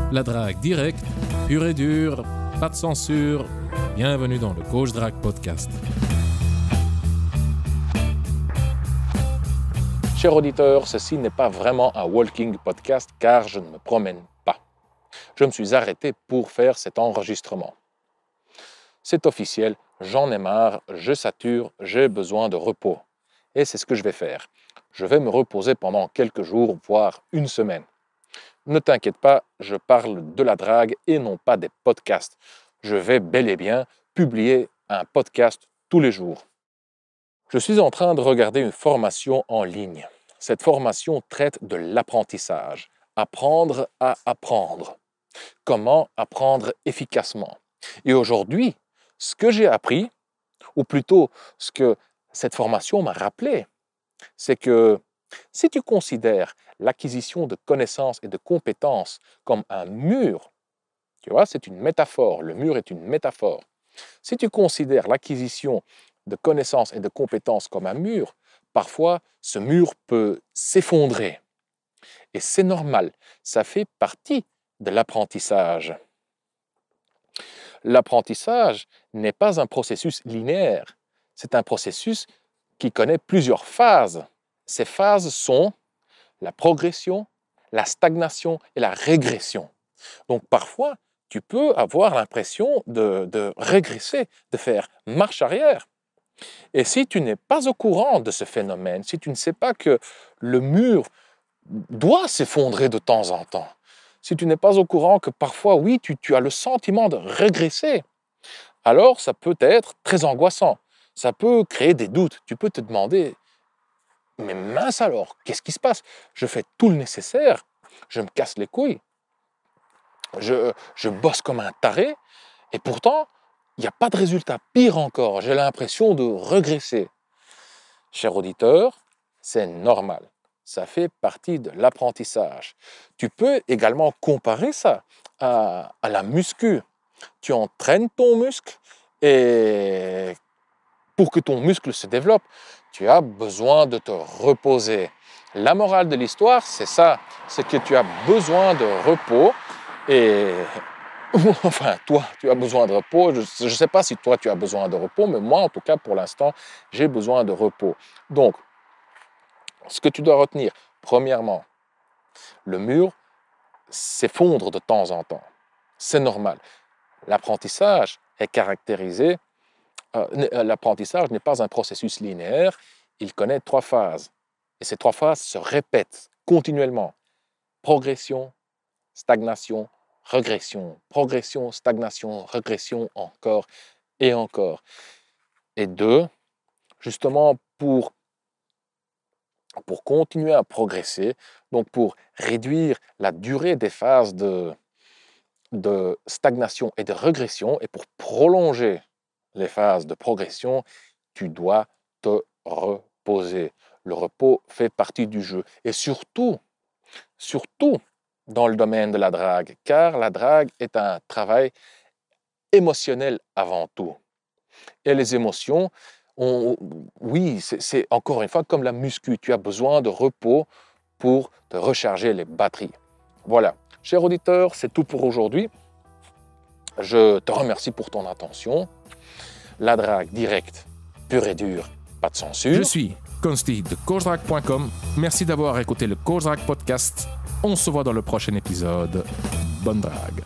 La drague directe, pure et dure, pas de censure. Bienvenue dans le Coach Drague Podcast. Chers auditeurs, ceci n'est pas vraiment un walking podcast car je ne me promène pas. Je me suis arrêté pour faire cet enregistrement. C'est officiel, j'en ai marre, je sature, j'ai besoin de repos. Et c'est ce que je vais faire. Je vais me reposer pendant quelques jours, voire une semaine. Ne t'inquiète pas, je parle de la drague et non pas des podcasts. Je vais bel et bien publier un podcast tous les jours. Je suis en train de regarder une formation en ligne. Cette formation traite de l'apprentissage. Apprendre à apprendre. Comment apprendre efficacement. Et aujourd'hui, ce que j'ai appris, ou plutôt ce que cette formation m'a rappelé, c'est que si tu considères l'acquisition de connaissances et de compétences comme un mur, tu vois, c'est une métaphore, le mur est une métaphore. Si tu considères l'acquisition de connaissances et de compétences comme un mur, parfois ce mur peut s'effondrer. Et c'est normal, ça fait partie de l'apprentissage. L'apprentissage n'est pas un processus linéaire, c'est un processus qui connaît plusieurs phases. Ces phases sont la progression, la stagnation et la régression. Donc parfois, tu peux avoir l'impression de régresser, de faire marche arrière. Et si tu n'es pas au courant de ce phénomène, si tu ne sais pas que le mur doit s'effondrer de temps en temps, si tu n'es pas au courant que parfois, oui, tu as le sentiment de régresser, alors ça peut être très angoissant. Ça peut créer des doutes. Tu peux te demander, mais mince alors, qu'est-ce qui se passe? Je fais tout le nécessaire, je me casse les couilles, je bosse comme un taré, et pourtant, il n'y a pas de résultat. Pire encore, j'ai l'impression de régresser. Cher auditeur, c'est normal. Ça fait partie de l'apprentissage. Tu peux également comparer ça à la muscu. Tu entraînes ton muscle et pour que ton muscle se développe, tu as besoin de te reposer. La morale de l'histoire, c'est ça, c'est que tu as besoin de repos et enfin, toi, tu as besoin de repos. Je ne sais pas si toi, tu as besoin de repos, mais moi, en tout cas, pour l'instant, j'ai besoin de repos. Donc, ce que tu dois retenir, premièrement, le mur s'effondre de temps en temps. C'est normal. L'apprentissage est caractérisé. L'apprentissage n'est pas un processus linéaire. Il connaît 3 phases. Et ces 3 phases se répètent continuellement. Progression, stagnation, régression. Progression, stagnation, régression, encore et encore. Et 2, justement pour continuer à progresser, donc pour réduire la durée des phases de stagnation et de régression, et pour prolonger les phases de progression, tu dois te reposer. Le repos fait partie du jeu. Et surtout dans le domaine de la drague, car la drague est un travail émotionnel avant tout. Et les émotions, oui, c'est encore une fois comme la muscu, tu as besoin de repos pour te recharger les batteries. Voilà, cher auditeur, c'est tout pour aujourd'hui. Je te remercie pour ton attention. La drague directe, pure et dure, pas de censure. Je suis Consti de CoachDrague.com. Merci d'avoir écouté le Coach Drague Podcast. On se voit dans le prochain épisode. Bonne drague.